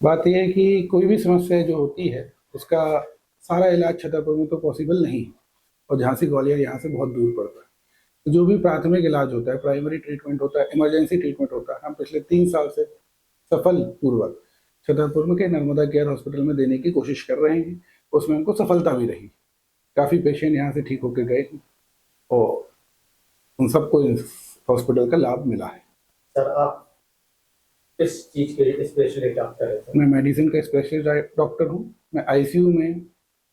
बात यह है कि कोई भी समस्या जो होती है उसका सारा इलाज छतरपुर में तो पॉसिबल नहीं है, और झांसी ग्वालियर यहाँ से बहुत दूर पड़ता है। तो जो भी प्राथमिक इलाज होता है, प्राइमरी ट्रीटमेंट होता है, इमरजेंसी ट्रीटमेंट होता है, हम पिछले 3 साल से सफल पूर्वक छतरपुर में के नर्मदा केयर हॉस्पिटल में देने की कोशिश कर रहे हैं। उसमें हमको सफलता भी रही। काफ़ी पेशेंट यहाँ से ठीक होकर गए हैं और उन सबको इस हॉस्पिटल का लाभ मिला है। सर आप किस चीज के स्पेशलिस्ट डॉक्टर है सर? मैं मेडिसिन का स्पेशलिस्ट डॉक्टर हूँ। मैं आईसीयू में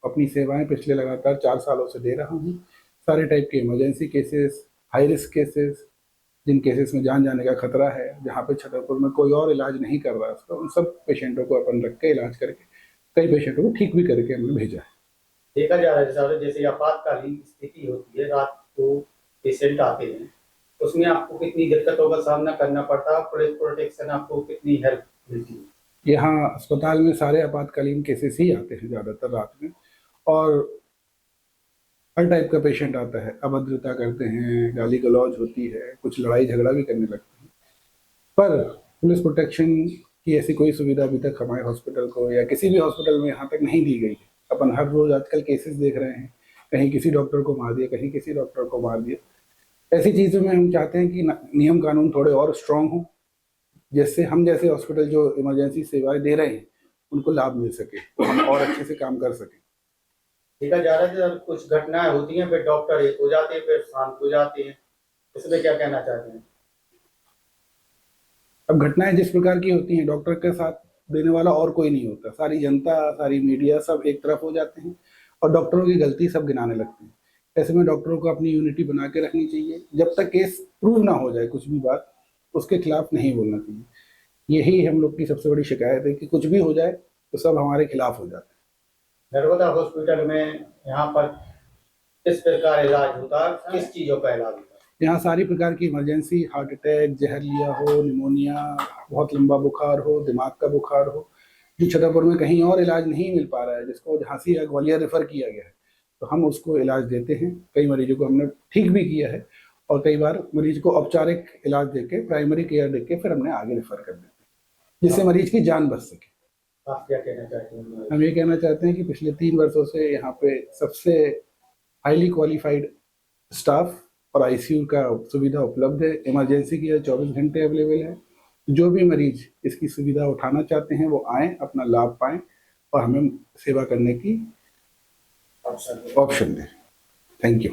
अपनी सेवाएं पिछले लगातार 4 सालों से दे रहा हूँ। सारे टाइप के emergency cases, high risk cases, जिन केसेस में जान जाने का खतरा है, जहाँ पे छतरपुर में कोई और इलाज नहीं कर रहा है उसका, उन सब पेशेंटों को अपन रख के इलाज करके कई पेशेंटों को ठीक भी करके हमने भेजा है। देखा जा रहा है सर, जैसे आपातकालीन स्थिति होती है, रात को पेशेंट आते हैं, उसमें आपको कितनी दिक्कतों का सामना करना पड़ता है, पुलिस प्रोटेक्शन आपको कितनी हेल्प मिलती है? यहाँ अस्पताल में सारे आपातकालीन केसेस ही आते हैं ज़्यादातर रात में, और हर टाइप का पेशेंट आता है। अभद्रता करते हैं, गाली गलौज होती है, कुछ लड़ाई झगड़ा भी करने लगते हैं। पर पुलिस प्रोटेक्शन की ऐसी कोई सुविधा अभी तक हमारे हॉस्पिटल को या किसी भी हॉस्पिटल में यहाँ तक नहीं दी गई है। अपन हर रोज आजकल केसेस देख रहे हैं, कहीं किसी डॉक्टर को मार दिया, कहीं किसी डॉक्टर को मार दिया। ऐसी चीज़ों में हम चाहते हैं कि नियम कानून थोड़े और स्ट्रांग हों, जिससे हम जैसे हॉस्पिटल जो इमरजेंसी सेवाएं दे रहे हैं उनको लाभ मिल सके, तो हम और अच्छे से काम कर सकें। देखा जा रहा है सर, कुछ घटनाएं होती हैं, फिर डॉक्टर एक हो जाते हैं, फिर शांत हो जाते हैं, इसमें क्या कहना चाहते हैं? अब घटनाएं जिस प्रकार की होती हैं, डॉक्टर के साथ देने वाला और कोई नहीं होता। सारी जनता, सारी मीडिया सब एक तरफ हो जाते हैं और डॉक्टरों की गलती सब गिनाने लगते हैं। ऐसे में डॉक्टरों को अपनी यूनिटी बना के रखनी चाहिए। जब तक केस प्रूव ना हो जाए कुछ भी बात, उसके खिलाफ नहीं बोलना चाहिए। यही हम लोग की सबसे बड़ी शिकायत है कि कुछ भी हो जाए तो सब हमारे खिलाफ हो जाते हैं। नर्मदा हॉस्पिटल में यहाँ पर किस प्रकार इलाज होता है, किस चीजों का इलाज होता है? यहाँ सारी प्रकार की इमरजेंसी, हार्ट अटैक, जहरलिया हो, निमोनिया, बहुत लंबा बुखार हो, दिमाग का बुखार हो, जो छतरपुर में कहीं और इलाज नहीं मिल पा रहा है, जिसको झांसी या ग्वालियर रेफर किया गया है, तो हम उसको इलाज देते हैं। कई मरीजों को हमने ठीक भी किया है, और कई बार मरीज को औपचारिक इलाज देके, प्राइमरी केयर देके फिर हमने आगे रेफर कर देते हैं, जिससे मरीज की जान बच सके। आप क्या कहना चाहते हैं? हम ये कहना चाहते हैं कि पिछले 3 वर्षों से यहाँ पे सबसे हाईली क्वालिफाइड स्टाफ और आईसीयू का सुविधा उपलब्ध है। इमरजेंसी की 24 घंटे अवेलेबल है। जो भी मरीज इसकी सुविधा उठाना चाहते हैं वो आएँ, अपना लाभ पाएँ और हमें सेवा करने की ऑप्शन दें। Thank you.